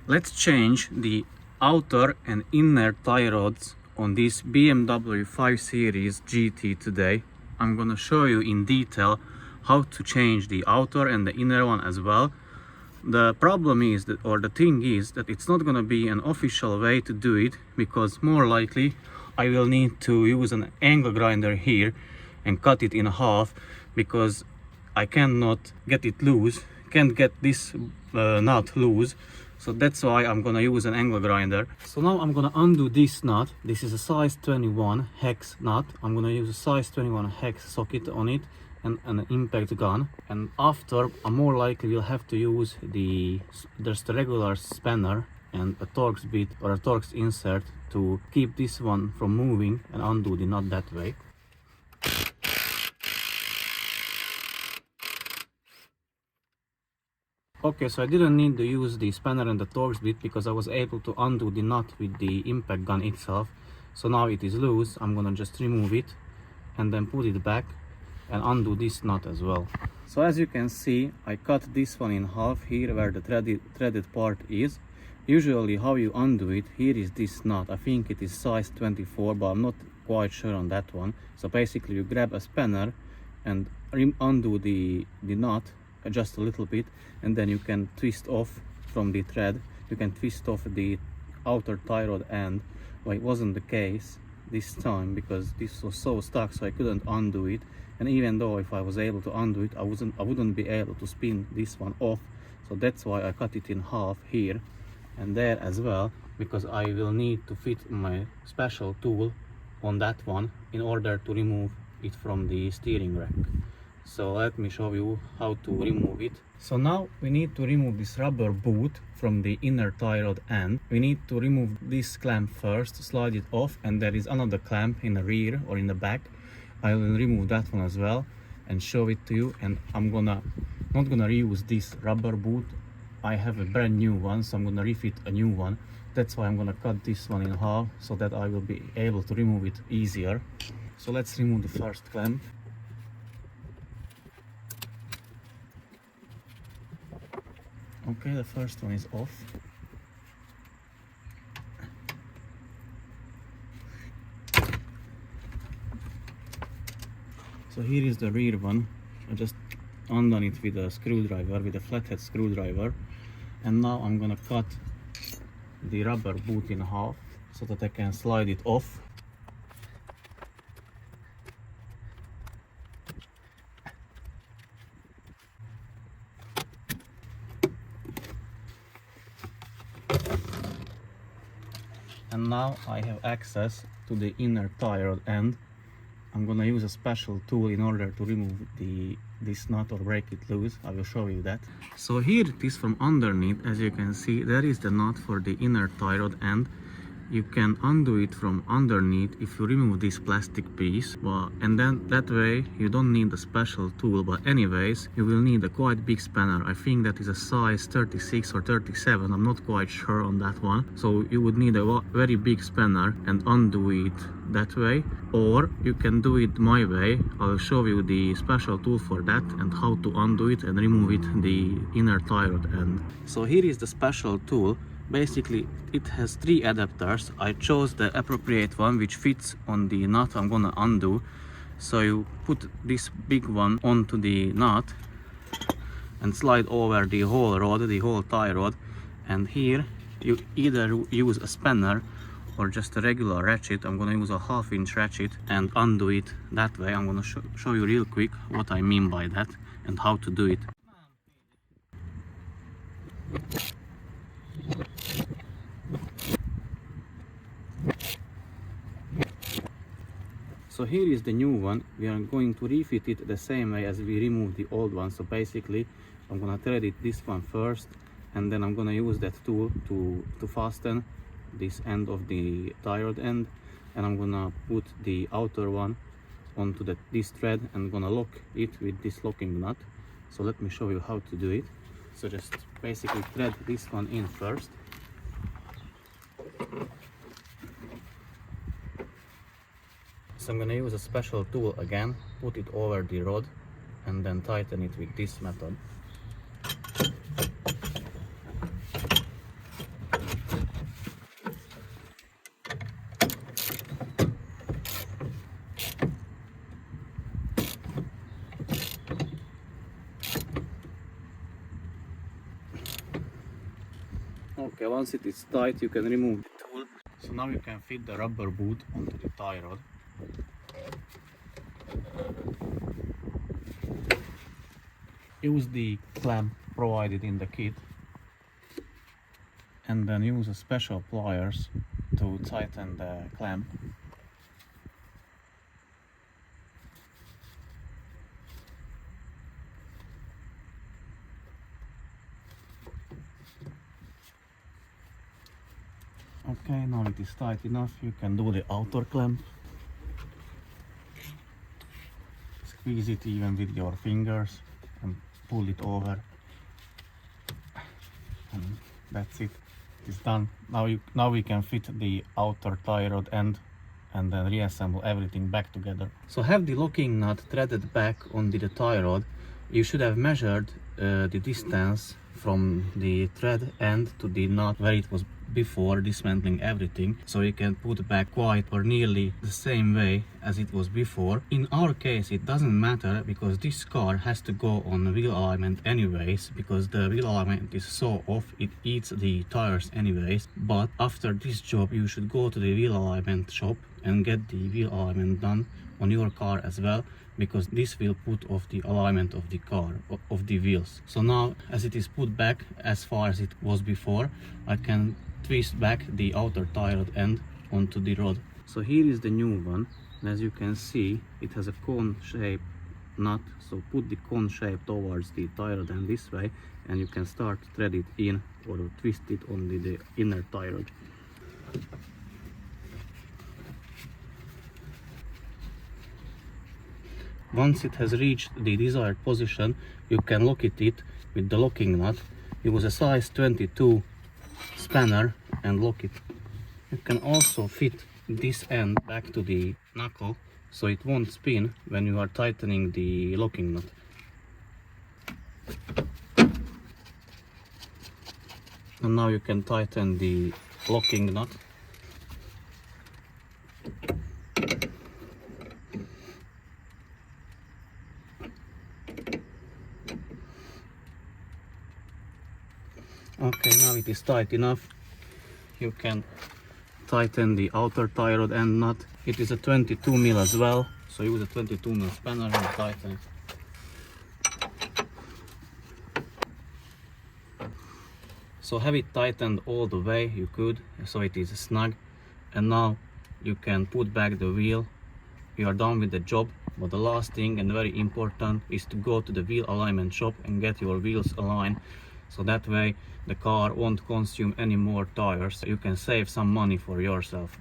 Let's change the outer and inner tie rods on this BMW 5 Series GT today. I'm gonna show you in detail how to change the outer and the inner one as well. The problem is that, or the thing is that it's not gonna be an official way to do it, because more likely I will need to use an angle grinder here and cut it in half, because I cannot get it loose, can't get this nut loose. So that's why I'm gonna use an angle grinder. So now I'm gonna undo this nut. This is a size 21 hex nut. I'm gonna use a size 21 hex socket on it and an impact gun. And after, I more likely will have to use there's the regular spanner and a Torx bit or a Torx insert to keep this one from moving and undo the nut that way. Okay, so I didn't need to use the spanner and the Torx bit because I was able to undo the nut with the impact gun itself. So now it is loose. I'm gonna just remove it and then put it back and undo this nut as well. So as you can see, I cut this one in half here where the threaded part is. Usually how you undo it, here is this nut. I think it is size 24, but I'm not quite sure on that one. So basically you grab a spanner and undo the nut just a little bit, and then you can twist off from the thread. You can twist off the outer tie rod end. Well, it wasn't the case this time because this was so stuck, so I couldn't undo it. And even though if I was able to undo it, I wouldn't be able to spin this one off. So that's why I cut it in half here and there as well, because I will need to fit my special tool on that one in order to remove it from the steering rack. So let me show you how to remove it. So now we need to remove this rubber boot from the inner tie rod end. We need to remove this clamp first, slide it off, and there is another clamp in the rear or in the back. I will remove that one as well and show it to you. And I'm not gonna reuse this rubber boot. I have a brand new one, so I'm gonna refit a new one. That's why I'm gonna cut this one in half so that I will be able to remove it easier. So let's remove the first clamp. Okay, the first one is off. So here is the rear one. I just undone it with a screwdriver, with a flathead screwdriver. And now I'm gonna cut the rubber boot in half so that I can slide it off. And now I have access to the inner tie rod end. I'm gonna use a special tool in order to remove this nut or break it loose. I will show you that. So here it is from underneath. As you can see, there is the nut for the inner tie rod end. You can undo it from underneath if you remove this plastic piece, and then that way you don't need a special tool. But anyways, you will need a quite big spanner. I think that is a size 36 or 37, I'm not quite sure on that one. So you would need a very big spanner and undo it that way, or you can do it my way. I'll show you the special tool for that and how to undo it and remove it, the inner tie rod end. So here is the special tool. Basically it has 3 adapters. I chose the appropriate one which fits on the nut I'm gonna undo. So you put this big one onto the nut and slide over the whole rod, the whole tie rod, and here you either use a spanner or just a regular ratchet. I'm gonna use a 1/2-inch ratchet and undo it that way. I'm gonna show you real quick what I mean by that and how to do it. So here is the new one. We are going to refit it the same way as we removed the old one. So basically I'm gonna thread it this one first, and then I'm gonna use that tool to fasten this end of the tie rod end, and I'm gonna put the outer one onto this thread and gonna lock it with this locking nut. So let me show you how to do it. So just basically thread this one in first. So I'm going to use a special tool again, put it over the rod and then tighten it with this method. Okay, once it is tight, you can remove the tool. So now you can fit the rubber boot onto the tie rod. Use the clamp provided in the kit, and then use a special pliers to tighten the clamp. Okay, now it is tight enough, you can do the outer clamp. Squeeze it even with your fingers and pull it over. And that's it. It is done. Now we can fit the outer tie rod end and then reassemble everything back together. So have the locking nut threaded back on the tie rod. You should have measured the distance from the thread end to the nut where it was before dismantling everything, so you can put back quite or nearly the same way as it was before. In our case it doesn't matter because this car has to go on wheel alignment anyways, because the wheel alignment is so off it eats the tires anyways. But after this job you should go to the wheel alignment shop and get the wheel alignment done on your car as well, because this will put off the alignment of the car, of the wheels. So now as it is put back as far as it was before, I can twist back the outer tie rod end onto the rod. So here is the new one, and as you can see it has a cone shaped nut, so put the cone shape towards the tie rod end this way and you can start to thread it in or twist it on the inner tie rod. Once it has reached the desired position, you can lock it with the locking nut. Use a size 22 spanner and lock it. You can also fit this end back to the knuckle so it won't spin when you are tightening the locking nut. And now you can tighten the locking nut. Okay, now it is tight enough. You can tighten the outer tie rod end nut. It is a 22 mil as well, so use a 22 mil spanner and tighten it. So have it tightened all the way you could, so it is snug. And now you can put back the wheel. You are done with the job. But the last thing and very important is to go to the wheel alignment shop and get your wheels aligned. So that way the car won't consume any more tires. You can save some money for yourself.